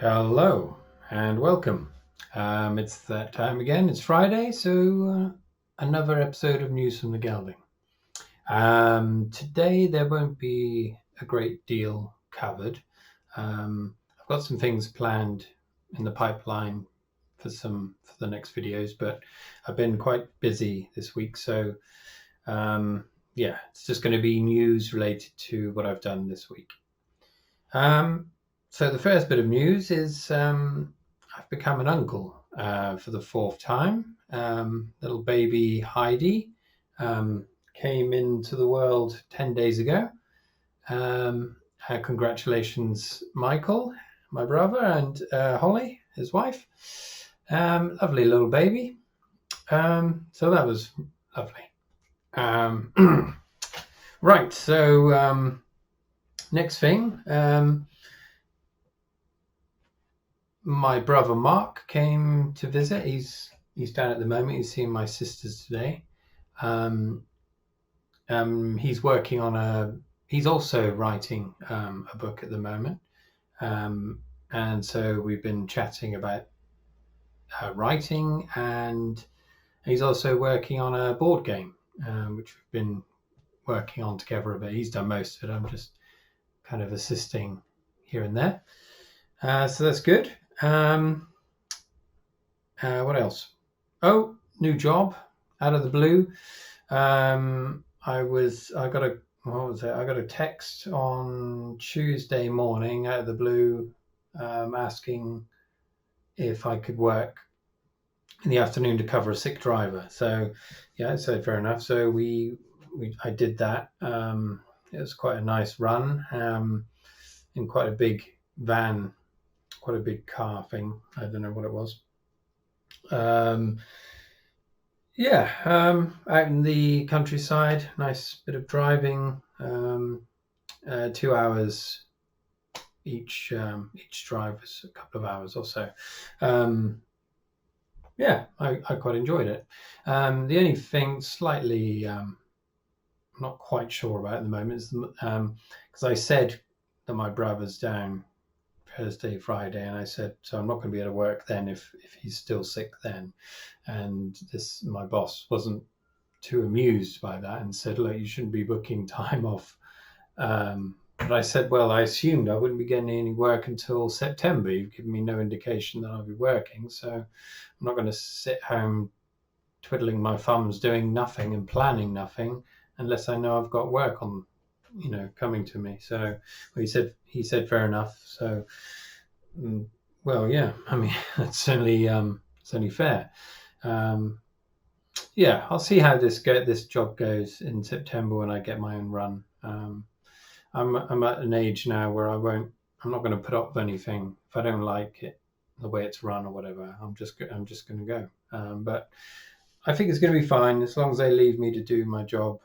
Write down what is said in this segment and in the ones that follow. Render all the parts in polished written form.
Hello and welcome. It's that time again. It's Friday, so another episode of News from the Gelding. Today there won't be a great deal covered. I've got some things planned in the pipeline for the next videos, but I've been quite busy this week, so yeah, it's just going to be news related to what I've done this week. So the first bit of news is I've become an uncle for the fourth time. Little baby Heidi came into the world 10 days ago. Congratulations, Michael, my brother, and Holly, his wife. Lovely little baby. So that was lovely. Right, so next thing. My brother Mark came to visit. He's down at the moment. He's seeing my sisters today. He's working on he's also writing a book at the moment. And so we've been chatting about writing, and he's also working on a board game, which we've been working on together a bit. He's done most of it. I'm just kind of assisting here and there. So that's good. What else? Oh, new job out of the blue. I got a text on Tuesday morning out of the blue, asking if I could work in the afternoon to cover a sick driver. So yeah, so fair enough. So I did that. It was quite a nice run, in quite a big van, quite a big car thing. I don't know what it was. Out in the countryside, nice bit of driving. 2 hours each drive was a couple of hours or so. I quite enjoyed it. The only thing slightly I'm not quite sure about at the moment is because I said that my brother's down Thursday, Friday, and I said, so I'm not going to be able to work then if he's still sick then. And my boss wasn't too amused by that and said, look, you shouldn't be booking time off. But I said, well, I assumed I wouldn't be getting any work until September. You've given me no indication that I'll be working, so I'm not going to sit home twiddling my thumbs doing nothing and planning nothing unless I know I've got work on, coming to me. So he said fair enough. So well, yeah, I mean, it's only fair. I'll see how this job goes in September when I get my own run. I'm at an age now where I'm not going to put up with anything if I don't like it, the way it's run or whatever. I'm just going to go. But I think it's going to be fine as long as they leave me to do my job.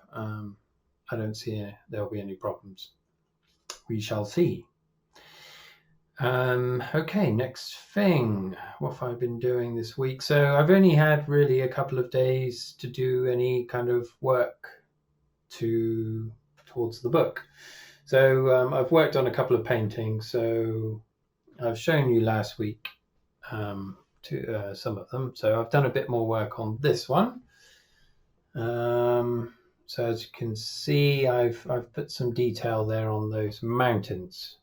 I don't see there'll be any problems. We shall see. Okay, next thing. What have I been doing this week? So I've only had really a couple of days to do any kind of work towards the book. So I've worked on a couple of paintings. So I've shown you last week to some of them. So I've done a bit more work on this one. So as you can see, I've put some detail there on those mountains.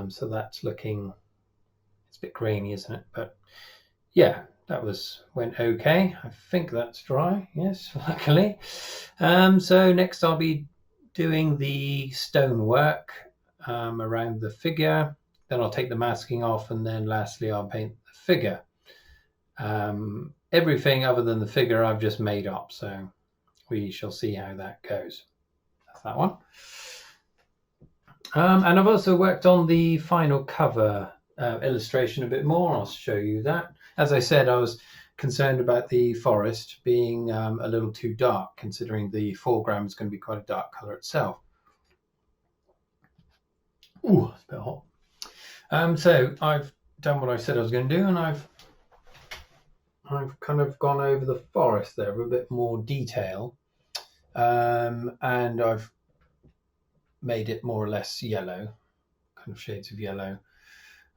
So that's it's a bit grainy, isn't it? But yeah, that went okay. I think that's dry. Yes, luckily. So next I'll be doing the stonework around the figure. Then I'll take the masking off, and then lastly I'll paint the figure. Everything other than the figure I've just made up, so we shall see how that goes. That's that one. And I've also worked on the final cover illustration a bit more. I'll show you that. As I said, I was concerned about the forest being a little too dark, considering the foreground is going to be quite a dark color itself. Ooh, it's a bit hot. So I've done what I said I was going to do, and I've kind of gone over the forest there with a bit more detail, and I've made it more or less yellow, kind of shades of yellow.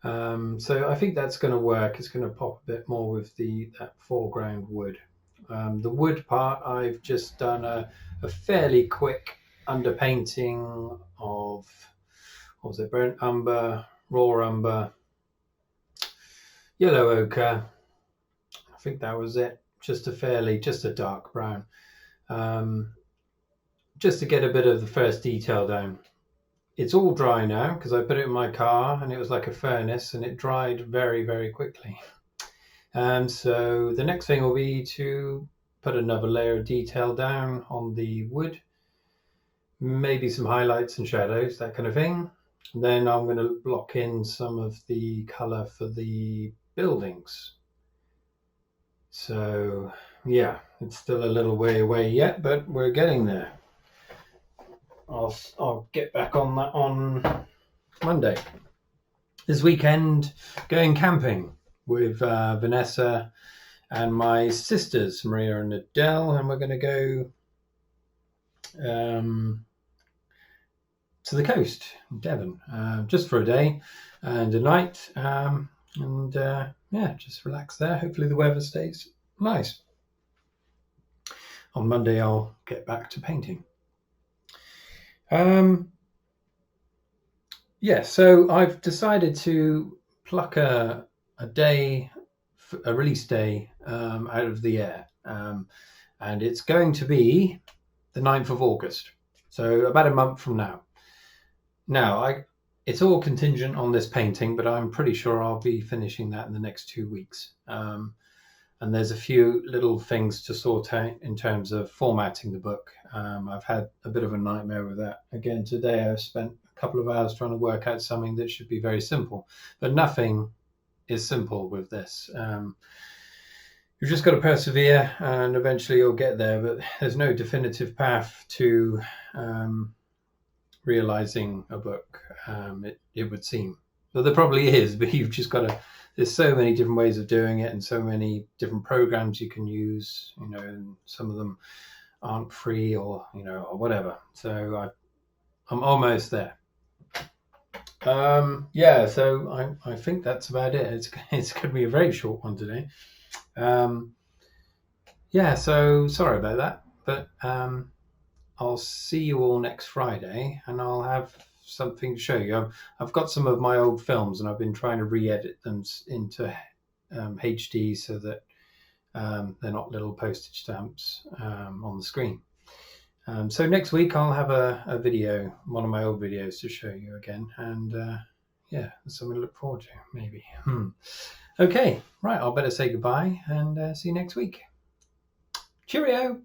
So I think that's going to work. It's going to pop a bit more with that foreground wood. The wood part, I've just done a fairly quick underpainting of, what was it, burnt umber, raw umber, yellow ochre. I think that was it. Just a dark brown. Just to get a bit of the first detail down. It's all dry now because I put it in my car and it was like a furnace and it dried very, very quickly. So the next thing will be to put another layer of detail down on the wood, maybe some highlights and shadows, that kind of thing. Then I'm going to block in some of the color for the buildings. So yeah, it's still a little way away yet, but we're getting there. I'll get back on that on Monday. This weekend, going camping with Vanessa and my sisters, Maria and Adele, and we're going to go to the coast, Devon, just for a day and a night, yeah, just relax there. Hopefully the weather stays nice. On Monday, I'll get back to painting. Yeah, so I've decided to pluck a release day out of the air, and it's going to be the 9th of August, so about a month from now. Now, it's all contingent on this painting, but I'm pretty sure I'll be finishing that in the next 2 weeks. And there's a few little things to sort out in terms of formatting the book. I've had a bit of a nightmare with that. Again, today I've spent a couple of hours trying to work out something that should be very simple, but nothing is simple with this. You've just got to persevere and eventually you'll get there, but there's no definitive path to realizing a book, it would seem. But there probably is, but you've just got to, there's so many different ways of doing it and so many different programs you can use, and some of them aren't free or whatever. So I'm almost there. Yeah, so I think that's about it. It's going to be a very short one today. Yeah, so sorry about that, but I'll see you all next Friday and I'll have something to show you. I've got some of my old films and I've been trying to re-edit them into HD so that they're not little postage stamps on the screen. So next week I'll have a video, one of my old videos to show you again, and yeah, that's something to look forward to, maybe. Okay, right, I'll better say goodbye and see you next week. Cheerio!